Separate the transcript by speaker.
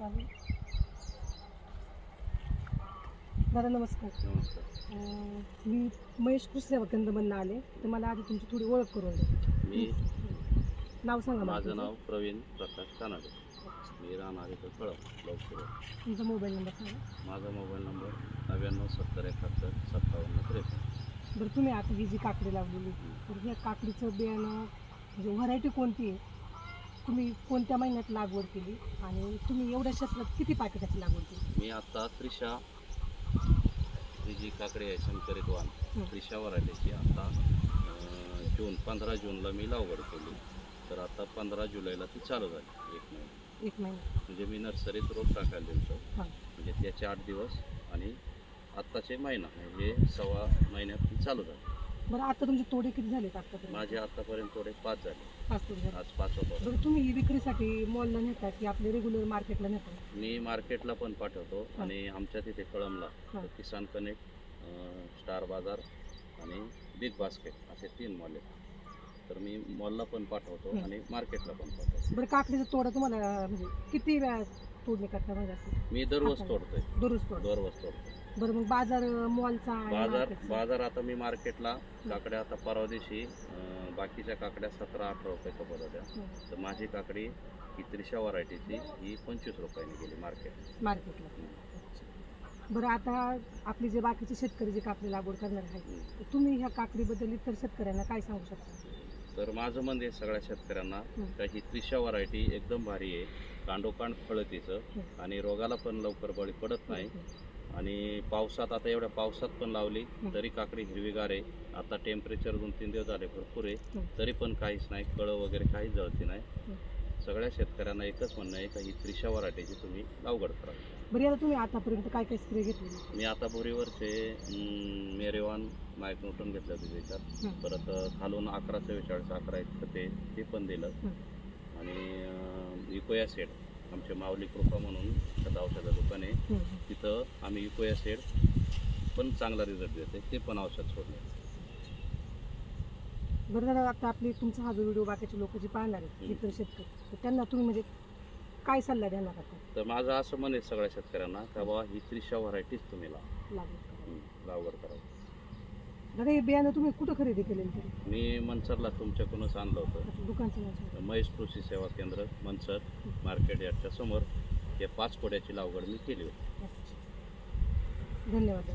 Speaker 1: चालेल. दादा नमस्कार.
Speaker 2: नमस्कार.
Speaker 1: मी महेश कृषी सेवा केंद्रमधून आले, तर मला आधी तुमची थोडी ओळख करून द्या.
Speaker 2: मी
Speaker 1: नाव सांगा.
Speaker 2: माझं नाव प्रवीण प्रकाश कानाडे. मी राहणार इथं कळम लवकर.
Speaker 1: तुमचा मोबाईल नंबर सांगा.
Speaker 2: माझा मोबाईल नंबर 9970715753.
Speaker 1: बरं, तुम्ही आता ही जी काकडी लावलेली, तर ह्या काकडीचं बियाणं म्हणजे व्हरायटी कोणती आहे, तुम्ही कोणत्या महिन्यात लागवड केली आणि तुम्ही एवढ्या क्षेत्रात किती पाकिटाची लागवड केली?
Speaker 2: मी आता त्रिशा ही जी काकडी आहे संकरित वाण त्रिशा व्हरायटीची आता 15 जूनला मी लागवड केली. तर आता 15 जुलैला ती चालू झाली.
Speaker 1: 1 महिना
Speaker 2: म्हणजे मी नर्सरीत रोप टाकायला दिलं.
Speaker 1: हां.
Speaker 2: म्हणजे त्याचे 8 दिवस आणि आत्ताचे महिना म्हणजे 1.25 महिन्यात ती चालू झाली.
Speaker 1: बरं, आता तुमचे तोडे किती झालेत आतापर्यंत?
Speaker 2: माझे आतापर्यंत थोडे 5 झाले.
Speaker 1: 5 तोडे झाले.
Speaker 2: आज 5 होतो.
Speaker 1: बरं, तुम्ही ही विक्रीसाठी मॉलला नेता की आपले रेग्युलर मार्केटला नेता?
Speaker 2: मी मार्केटला पण पाठवतो आणि आमच्या तिथे कळमला किसान कनेक्ट, स्टार बाजार आणि बिग बास्केट असे 3 मॉल आहेत. तर मी मॉलला पण पाठवतो आणि मार्केटला पण पाठवतो.
Speaker 1: बरं, काकडीचा तोडा तुम्हाला म्हणजे किती वेळा तोडणी करता म्हणजे असं?
Speaker 2: मी दररोज तोडतोय.
Speaker 1: दररोज तोडतो. बरं, मग बाजार मॉलचा
Speaker 2: बाजार आता मी मार्केटला काकड्या आता परवा दिवशी बाकीच्या काकड्या 17-18 रुपये खपत होत्या. तर माझी काकडी ही त्रिशा व्हरायटीची ही 25 रुपयाने गेली मार्केटला.
Speaker 1: बरं, आता आपले जे बाकीचे शेतकरी जे काकडी लागवड करणार आहेत, तुम्ही ह्या काकडीबद्दल इतर शेतकऱ्यांना काय सांगू शकता?
Speaker 2: तर माझं म्हणणं आहे सगळ्या शेतकऱ्यांना का ही त्रिशा व्हरायटी एकदम भारी आहे. कांडोकांड फळं तिचं आणि रोगाला पण लवकर बळी पडत नाही. आणि पावसात आता एवढ्या पावसात पण लावली तरी काकडी हिरवीगार आहे. आता टेम्परेचर 2-3 दिवस झाले भरपूर आहे, तरी पण काहीच नाही, कळं वगैरे काहीच जळती नाही. सगळ्या शेतकऱ्यांना एकच म्हणणं आहे का ही त्रिशा व्हरायटीची तुम्ही लागवड करा.
Speaker 1: बरं, आता तुम्ही आतापर्यंत काय काय स्प्रे घेतले?
Speaker 2: मी आता बोरीवरचे मेरेवान मायक्रोटन घेतलं होतं त्याच्यात. परत खालून 1144 खते ते पण दिलं. आणि इकोया सेड आमचे माऊली कृपा म्हणून खत औषधाचं दुकान आहे, तिथं आम्ही इकोया सेड पण चांगला रिझल्ट देते, ते पण औषध सोडलं.
Speaker 1: बरं दादा, आता आपली तुमचा हा जो व्हिडिओ बाकीचे लोक जे पाहणार आहेत इतर शेतकरी, तर त्यांना तुम्ही म्हणजे काय सल्ला देणार आता?
Speaker 2: तर माझं असं म्हण आहे सगळ्या शेतकऱ्यांना का बाबा ही त्रिशा व्हरायटीच तुम्ही लागवड करा.
Speaker 1: दादा, हे बियाणं तुम्ही कुठं खरेदी केलेलं तरी?
Speaker 2: मी मनसरला तुमच्याकडूनच आणलं होतं.
Speaker 1: दुकानचं
Speaker 2: महेश कृषी सेवा केंद्र मनसर मार्केट यार्डच्या समोर या 5 कोड्याची लागवड मी केली होती.
Speaker 1: धन्यवाद.